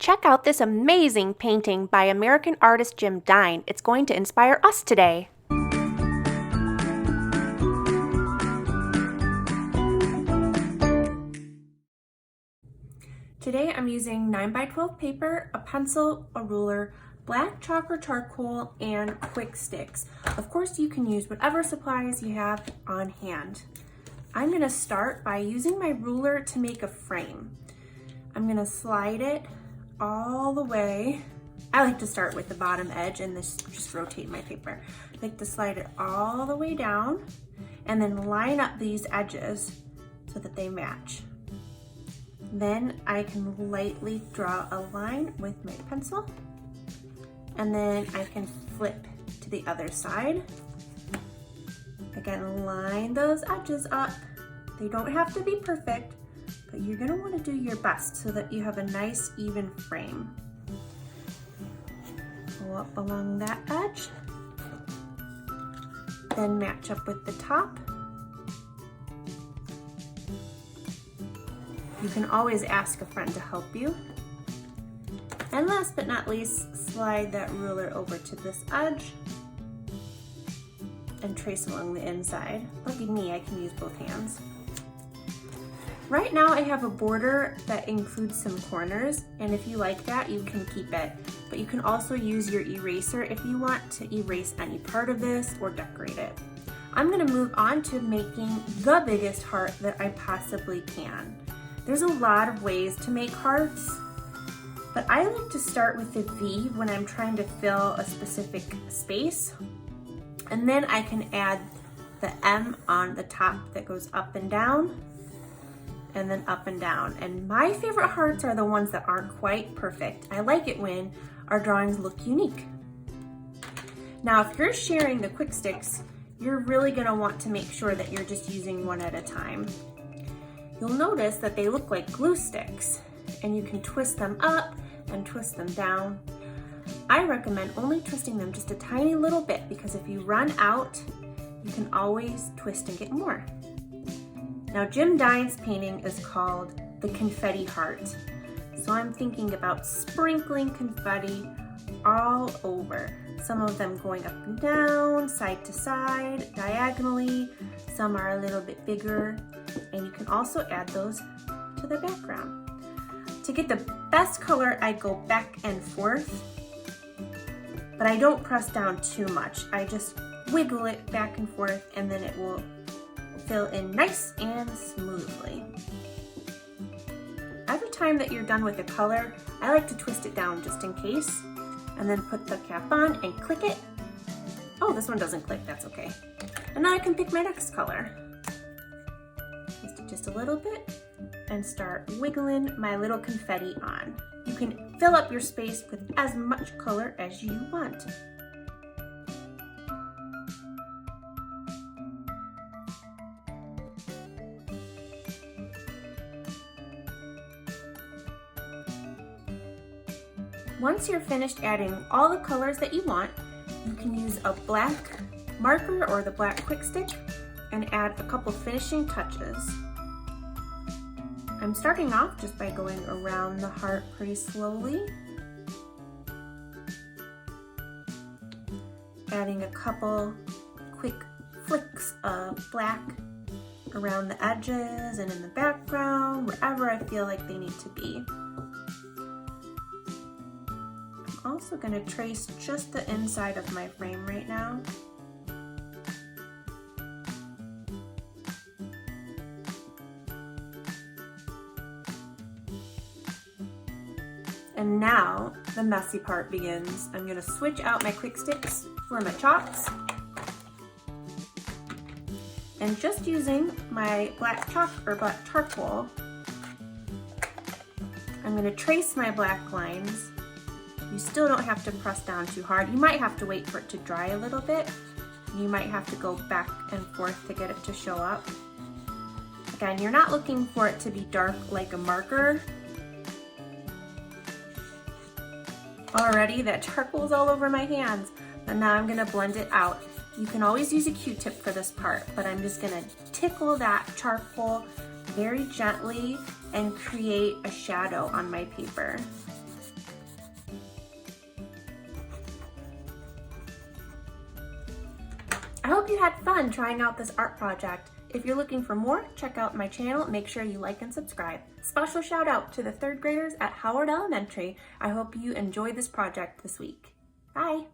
check out this amazing painting by American artist Jim Dine. It's going to inspire us today. Today I'm using 9x12 paper, a pencil, a ruler, black chalk or charcoal, and Kwik Stix. Of course, you can use whatever supplies you have on hand. I'm going to start by using my ruler to make a frame. I'm going to slide it all the way. I like to start with the bottom edge and just rotate my paper. I like to slide it all the way down and then line up these edges so that they match. Then I can lightly draw a line with my pencil, and then I can flip to the other side. Again, line those edges up. They don't have to be perfect, but you're gonna wanna do your best so that you have a nice even frame. Go up along that edge, then match up with the top. You can always ask a friend to help you. And last but not least, slide that ruler over to this edge and trace along the inside. Lucky me, I can use both hands. Right now I have a border that includes some corners, and if you like that, you can keep it. But you can also use your eraser if you want to erase any part of this or decorate it. I'm gonna move on to making the biggest heart that I possibly can. There's a lot of ways to make hearts, but I like to start with the V when I'm trying to fill a specific space. And then I can add the M on the top that goes up and down, and then up and down. And my favorite hearts are the ones that aren't quite perfect. I like it when our drawings look unique. Now, if you're sharing the Kwik Stix, you're really gonna want to make sure that you're just using one at a time. You'll notice that they look like glue sticks, and you can twist them up and twist them down. I recommend only twisting them just a tiny little bit, because if you run out, you can always twist and get more. Now, Jim Dine's painting is called the Confetti Heart. So I'm thinking about sprinkling confetti all over. Some of them going up and down, side to side, diagonally. Some are a little bit bigger. And you can also add those to the background. To get the best color, I go back and forth, but I don't press down too much. I just wiggle it back and forth, and then it will fill in nice and smoothly. Every time that you're done with the color, I like to twist it down just in case, and then put the cap on and click it. Oh, this one doesn't click, that's okay. And now I can pick my next color. Twist it just a little bit and start wiggling my little confetti on. You can fill up your space with as much color as you want. Once you're finished adding all the colors that you want, you can use a black marker or the black Kwik Stix and add a couple finishing touches. I'm starting off just by going around the heart pretty slowly, adding a couple quick flicks of black around the edges and in the background, wherever I feel like they need to be. I'm also going to trace just the inside of my frame right now. And now the messy part begins. I'm gonna switch out my Kwik Stix for my chalks. And just using my black chalk or black charcoal, I'm gonna trace my black lines. You still don't have to press down too hard. You might have to wait for it to dry a little bit. You might have to go back and forth to get it to show up. Again, you're not looking for it to be dark like a marker. Already that charcoal's all over my hands, but now I'm gonna blend it out. You can always use a Q-tip for this part, but I'm just gonna tickle that charcoal very gently and create a shadow on my paper. I hope you had fun trying out this art project. If you're looking for more, check out my channel. Make sure you like and subscribe. Special shout out to the 3rd graders at Howard Elementary. I hope you enjoy this project this week. Bye.